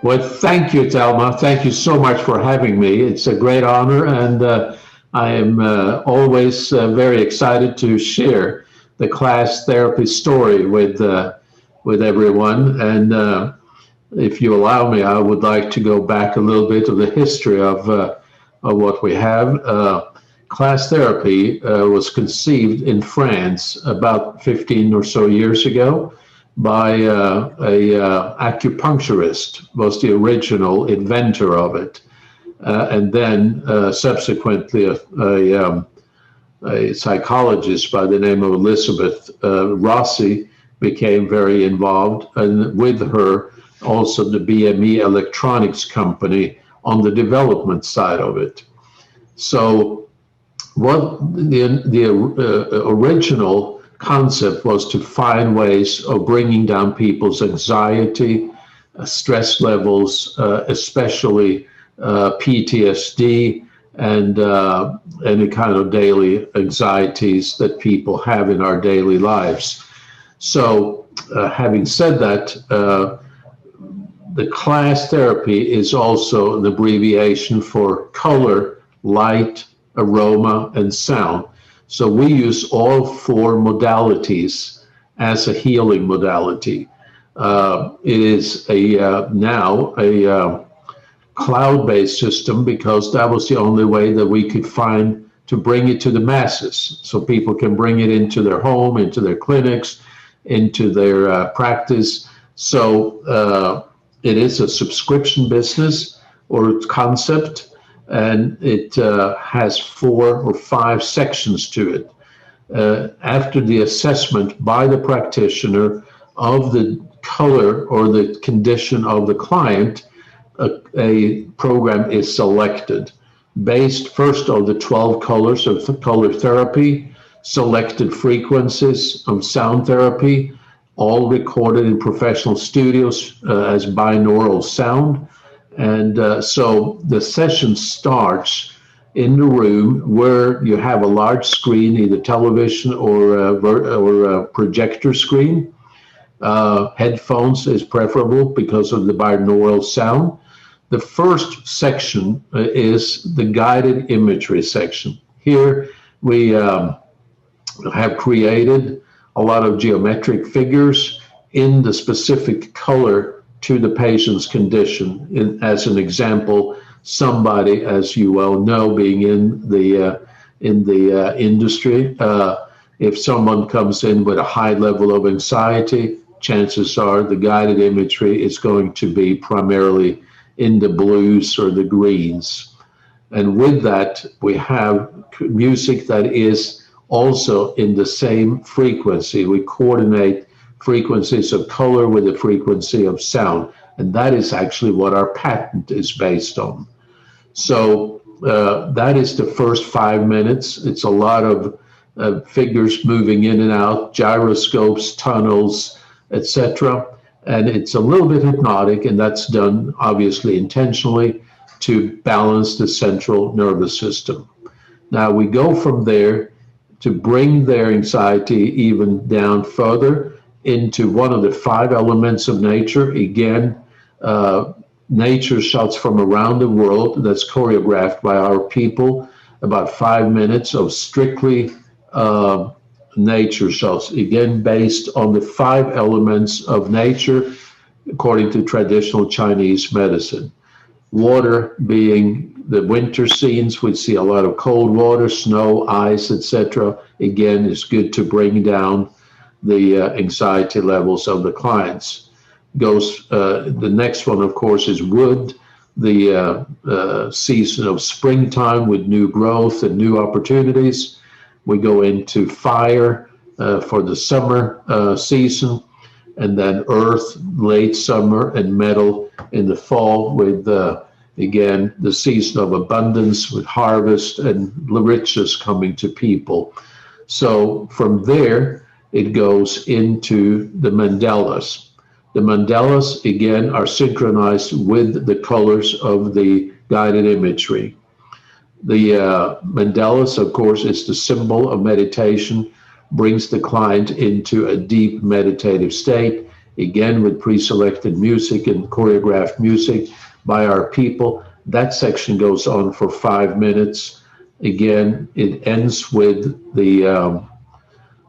Well, thank you, Thelma. Thank you so much for having me. It's a great honor, and I am always very excited to share the CLAS Therapy story with everyone. And if you allow me, I would like to go back a little bit of the history of what we have. CLAS Therapy was conceived in France about 15 or so years ago by a acupuncturist, was the original inventor of it, and then subsequently a psychologist by the name of Elizabeth Rossi became very involved, and with her also the BME Electronics company on the development side of it. So what the original concept was to find ways of bringing down people's anxiety, stress levels, especially PTSD and any kind of daily anxieties that people have in our daily lives. So having said that, the CLAS therapy is also an abbreviation for color, light, aroma, and sound. So we use all four modalities as a healing modality. It is now a cloud-based system because that was the only way that we could find to bring it to the masses. So people can bring it into their home, into their clinics, into their practice. So it is a subscription business or concept, and it has 4 or 5 sections to it. After the assessment by the practitioner of the color or the condition of the client, a program is selected based first on the 12 colors of color therapy, selected frequencies of sound therapy, all recorded in professional studios as binaural sound. And so the session starts in the room where you have a large screen, either television or a projector screen. Headphones is preferable because of the binaural sound. The first section is the guided imagery section. Here we have created a lot of geometric figures in the specific color to the patient's condition. As an example, somebody, as you well know, being in the industry, if someone comes in with a high level of anxiety, chances are the guided imagery is going to be primarily in the blues or the greens. And with that, we have music that is also in the same frequency. We coordinate frequencies of color with the frequency of sound. And that is actually what our patent is based on. So that is the first 5 minutes. It's a lot of figures moving in and out, gyroscopes, tunnels, etc. And it's a little bit hypnotic, and that's done obviously intentionally to balance the central nervous system. Now we go from there to bring their anxiety even down further into one of the 5 elements of nature. Again, nature shots from around the world that's choreographed by our people, about 5 minutes of strictly nature shots, again based on the 5 elements of nature according to traditional Chinese medicine. Water being the winter scenes, we see a lot of cold water, snow, ice, etc. Again, it's good to bring down the anxiety levels of the clients. The next one, of course, is wood, the season of springtime with new growth and new opportunities. We go into fire for the summer season, and then earth, late summer, and metal in the fall with, again, the season of abundance with harvest and riches coming to people. So from there, it goes into the mandalas. The mandalas, again, are synchronized with the colors of the guided imagery. The mandalas, of course, is the symbol of meditation, brings the client into a deep meditative state. again with pre-selected music and choreographed music by our people. That section goes on for 5 minutes. Again, it ends with the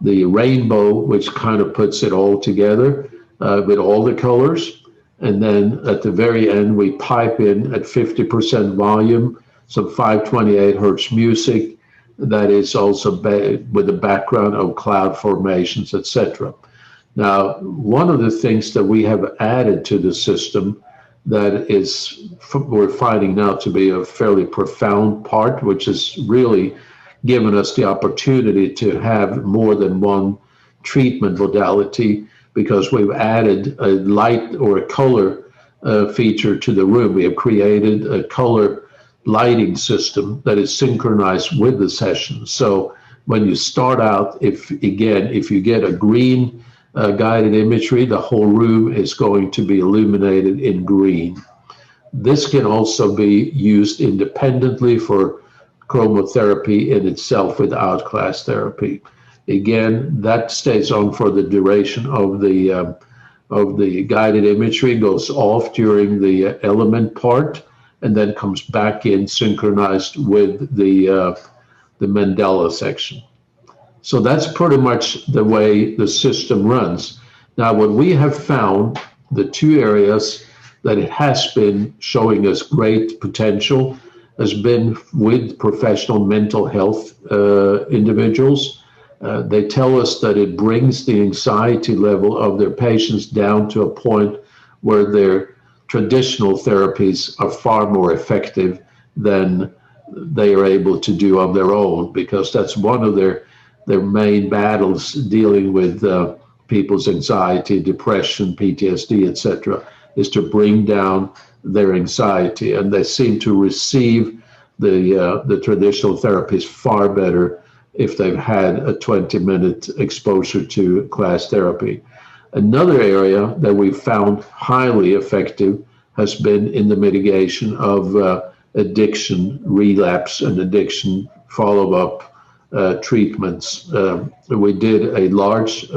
rainbow, which kind of puts it all together with all the colors. And then at the very end, we pipe in at 50% volume, some 528 hertz music that is also with a background of cloud formations, etc. Now, one of the things that we have added to the system that is, we're finding now to be a fairly profound part, which has really given us the opportunity to have more than one treatment modality, because we've added a light or a color feature to the room. We have created a color lighting system that is synchronized with the session. So when you start out, if you get a green guided imagery, the whole room is going to be illuminated in green. This can also be used independently for chromotherapy in itself without CLAS therapy. Again, that stays on for the duration of the guided imagery, goes off during the element part, and then comes back in synchronized with the mandala section. So that's pretty much the way the system runs. Now, what we have found, the two areas that it has been showing us great potential has been with professional mental health individuals. They tell us that it brings the anxiety level of their patients down to a point where their traditional therapies are far more effective than they are able to do on their own, because that's one of their main battles, dealing with people's anxiety, depression, PTSD, etc., is to bring down their anxiety. And they seem to receive the traditional therapies far better if they've had a 20-minute exposure to CLAS therapy. Another area that we've found highly effective has been in the mitigation of addiction, relapse, and addiction follow-up treatments. We did a large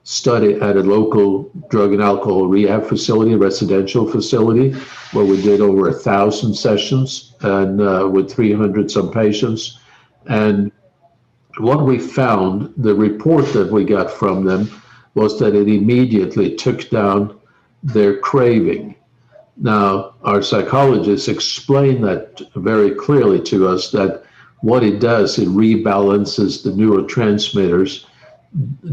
study at a local drug and alcohol rehab facility, a residential facility, where we did over 1,000 sessions and with 300 some patients. And what we found, the report that we got from them, was that it immediately took down their craving. Now, our psychologists explained that very clearly to us, that what it does, it rebalances the neurotransmitters,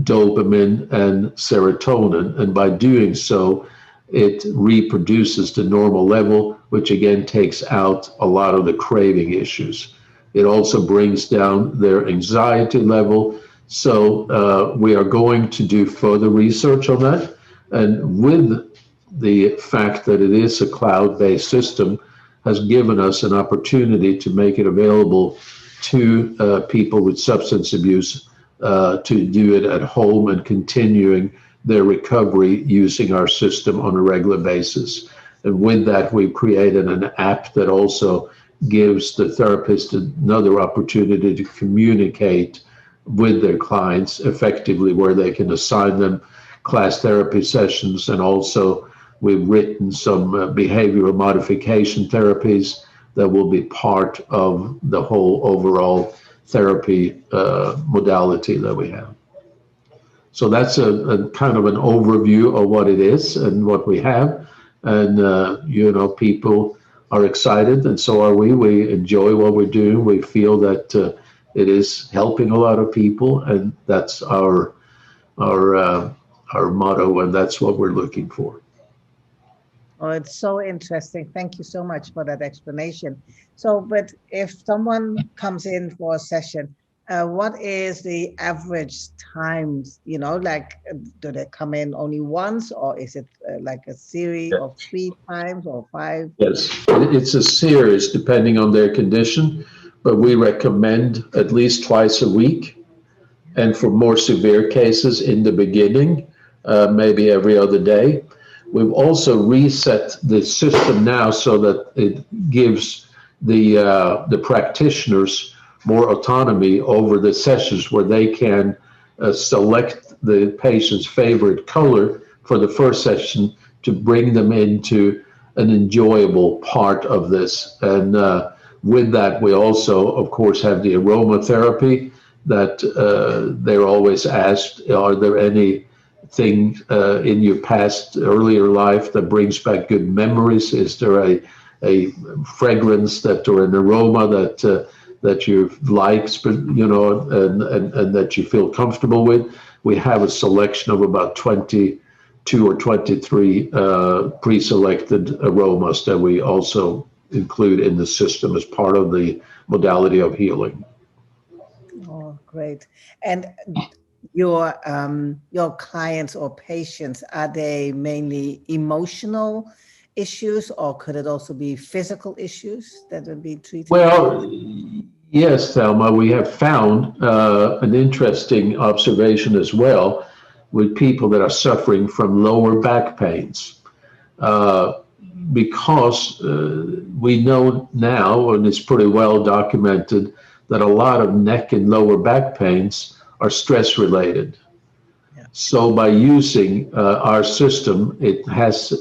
dopamine and serotonin, and by doing so, it reproduces the normal level, which again takes out a lot of the craving issues. It also brings down their anxiety level. So we are going to do further research on that. And with the fact that it is a cloud-based system, has given us an opportunity to make it available to people with substance abuse to do it at home and continuing their recovery using our system on a regular basis. And with that, we've created an app that also gives the therapist another opportunity to communicate with their clients effectively, where they can assign them CLAS therapy sessions. And also we've written some behavioral modification therapies that will be part of the whole overall therapy modality that we have. So that's a kind of an overview of what it is and what we have. And, people are excited, and so are we. We enjoy what we're doing. We feel that it is helping a lot of people, and that's our motto, and that's what we're looking for. Oh, it's so interesting. Thank you so much for that explanation. So, but if someone comes in for a session, what is the average times, do they come in only once, or is it like a series of 3 times or 5? Yes, it's a series depending on their condition, but we recommend at least twice a week. And for more severe cases in the beginning, maybe every other day. We've also reset the system now so that it gives the practitioners more autonomy over the sessions, where they can select the patient's favorite color for the first session to bring them into an enjoyable part of this. And with that, we also, of course, have the aromatherapy that they're always asked, are there anything in your past earlier life that brings back good memories? Is there a fragrance that or an aroma that you like, you know, and that you feel comfortable with? We have a selection of about 22 or 23 pre-selected aromas that we also include in the system as part of the modality of healing. Oh, great. And your clients or patients, are they mainly emotional issues, or could it also be physical issues that would be treated? Well, yes, Thelma, we have found an interesting observation as well with people that are suffering from lower back pains. Because we know now, and it's pretty well documented, that a lot of neck and lower back pains are stress related. Yeah. So by using our system, it has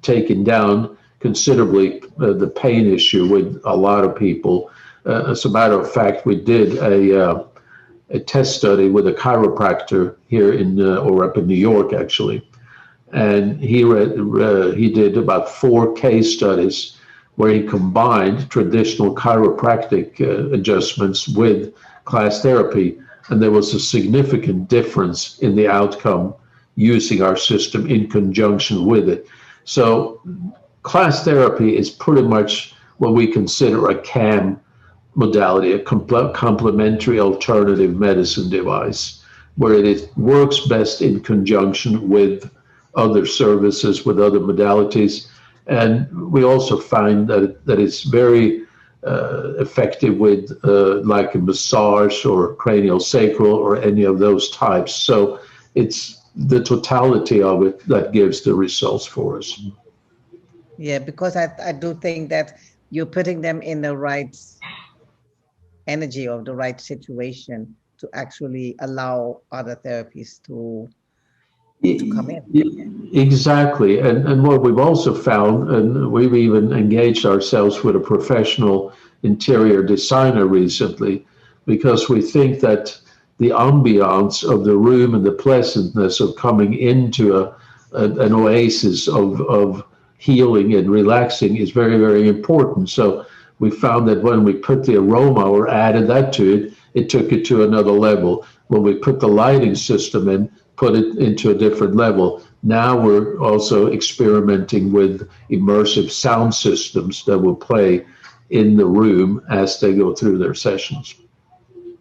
taken down considerably the pain issue with a lot of people. As a matter of fact, we did a test study with a chiropractor here or up in New York, actually. And he did about 4 case studies where he combined traditional chiropractic adjustments with CLAS therapy. And there was a significant difference in the outcome using our system in conjunction with it. So CLAS therapy is pretty much what we consider a CAM modality, a complementary alternative medicine device, where it works best in conjunction with other services, with other modalities. And we also find that it's very effective with like a massage or cranial sacral or any of those types. So it's the totality of it that gives the results for us. Yeah, because I do think that you're putting them in the right energy or the right situation to actually allow other therapies to come in. Exactly. And what we've also found, and we've even engaged ourselves with a professional interior designer recently, because we think that the ambiance of the room and the pleasantness of coming into an oasis of healing and relaxing is very, very important. So we found that when we put the aroma or added that to it, it took it to another level. When we put the lighting system in, put it into a different level. Now we're also experimenting with immersive sound systems that will play in the room as they go through their sessions.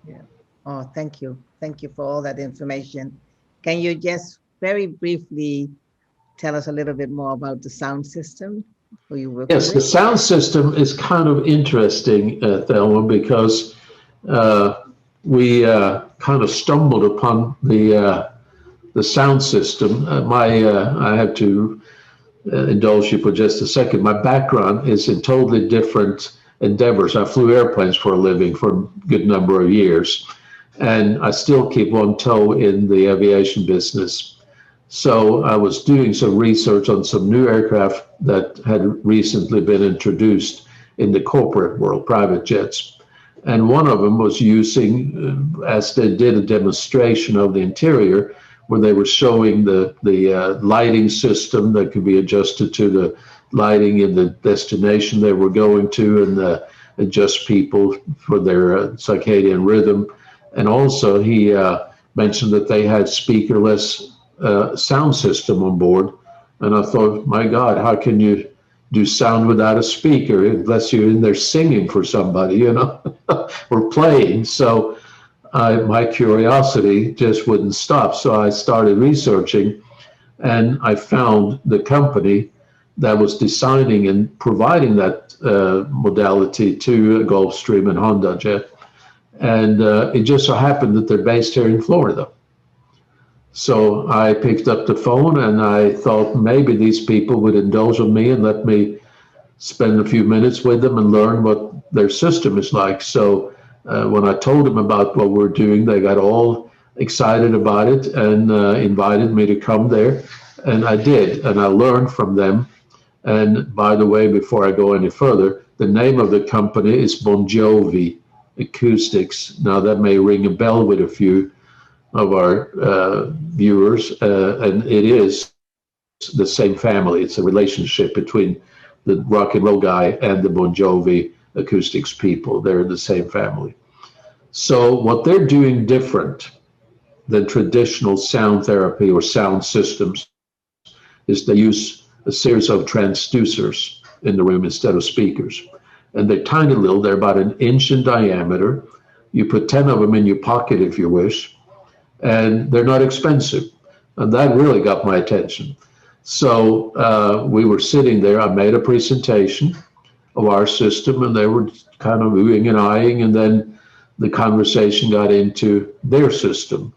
Yeah. Oh, thank you. Thank you for all that information. Can you just very briefly tell us a little bit more about the sound system who you work with? Yes, the sound system is kind of interesting, Thelma, because we kind of stumbled upon the sound system. I have to indulge you for just a second. My background is in totally different endeavors. I flew airplanes for a living for a good number of years, and I still keep one toe in the aviation business. So I was doing some research on some new aircraft that had recently been introduced in the corporate world, private jets. And one of them was using, as they did a demonstration of the interior, where they were showing the lighting system that could be adjusted to the lighting in the destination they were going to, and adjust people for their circadian rhythm. And also he mentioned that they had speakerless sound system on board. And I thought, my God, how can you do sound without a speaker unless you're in there singing for somebody, you know, or playing? So my curiosity just wouldn't stop. So I started researching, and I found the company that was designing and providing that modality to Gulfstream and Honda Jet. And it just so happened that they're based here in Florida. So I picked up the phone and I thought maybe these people would indulge in me and let me spend a few minutes with them and learn what their system is like. So when I told them about what we're doing, they got all excited about it and invited me to come there And I did, and I learned from them. And by the way, before I go any further, the name of the company is Bon Jovi Acoustics. Now, that may ring a bell with a few of our viewers, and it is the same family. It's a relationship between the rock and roll guy and the Bon Jovi Acoustics people. They're in the same family. So what they're doing different than traditional sound therapy or sound systems is they use a series of transducers in the room instead of speakers. And they're tiny little, they're about an inch in diameter. You put 10 of them in your pocket if you wish, and they're not expensive. And that really got my attention. So we were sitting there, I made a presentation of our system, and they were kind of oohing and eyeing, and then the conversation got into their system.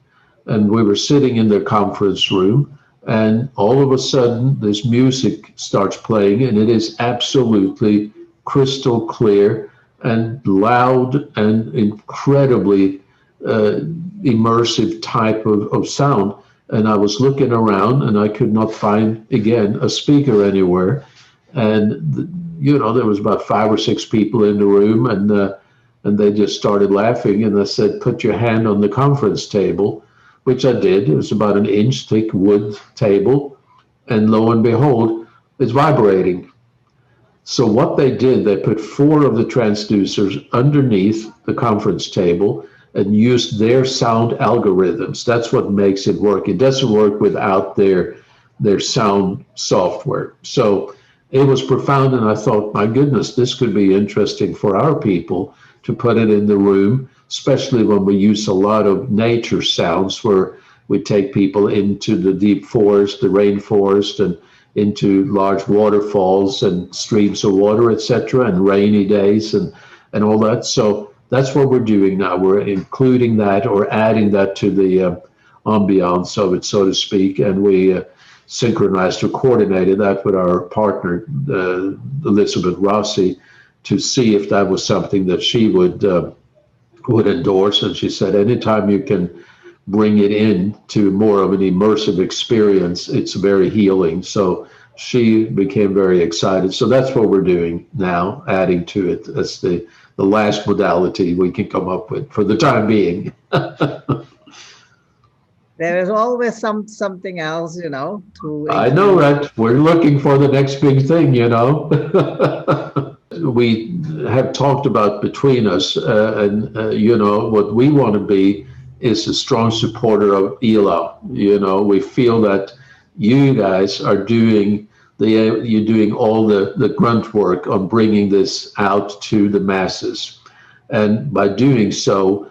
And we were sitting in the conference room, and all of a sudden this music starts playing, and it is absolutely crystal clear and loud and incredibly immersive type of sound. And I was looking around and I could not find, again, a speaker anywhere. And, you know, there was about 5 or 6 people in the room, and they just started laughing. And I said, put your hand on the conference table, which I did. It was about an inch thick wood table. And lo and behold, it's vibrating. So what they did, they put 4 of the transducers underneath the conference table and used their sound algorithms. That's what makes it work. It doesn't work without their sound software. So it was profound, and I thought, my goodness, this could be interesting for our people to put it in the room, especially when we use a lot of nature sounds, where we take people into the deep forest, the rainforest, and into large waterfalls and streams of water, etc., and rainy days and all that. So that's what we're doing now. We're including that or adding that to the ambiance of it, so to speak, and we synchronized or coordinated that with our partner, Elizabeth Rossi, to see if that was something that she would endorse. And she said, anytime you can bring it in to more of an immersive experience, it's very healing. So she became very excited. So that's what we're doing now, adding to it as the last modality we can come up with for the time being. There is always something else, you know. I know, right? We're looking for the next big thing, you know. We have talked about between us, you know, what we want to be is a strong supporter of ELA. You know, we feel that you guys are doing you're doing all the grunt work on bringing this out to the masses, and by doing so,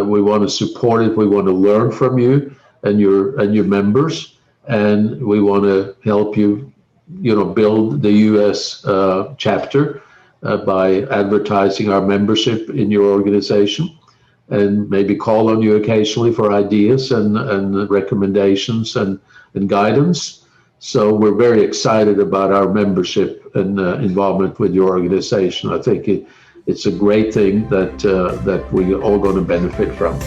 we want to support it. We want to learn from you and your members, and we want to help you, you know, build the U.S. chapter by advertising our membership in your organization, and maybe call on you occasionally for ideas and recommendations and guidance. So we're very excited about our membership and involvement with your organization. I think it's a great thing that we're all going to benefit from.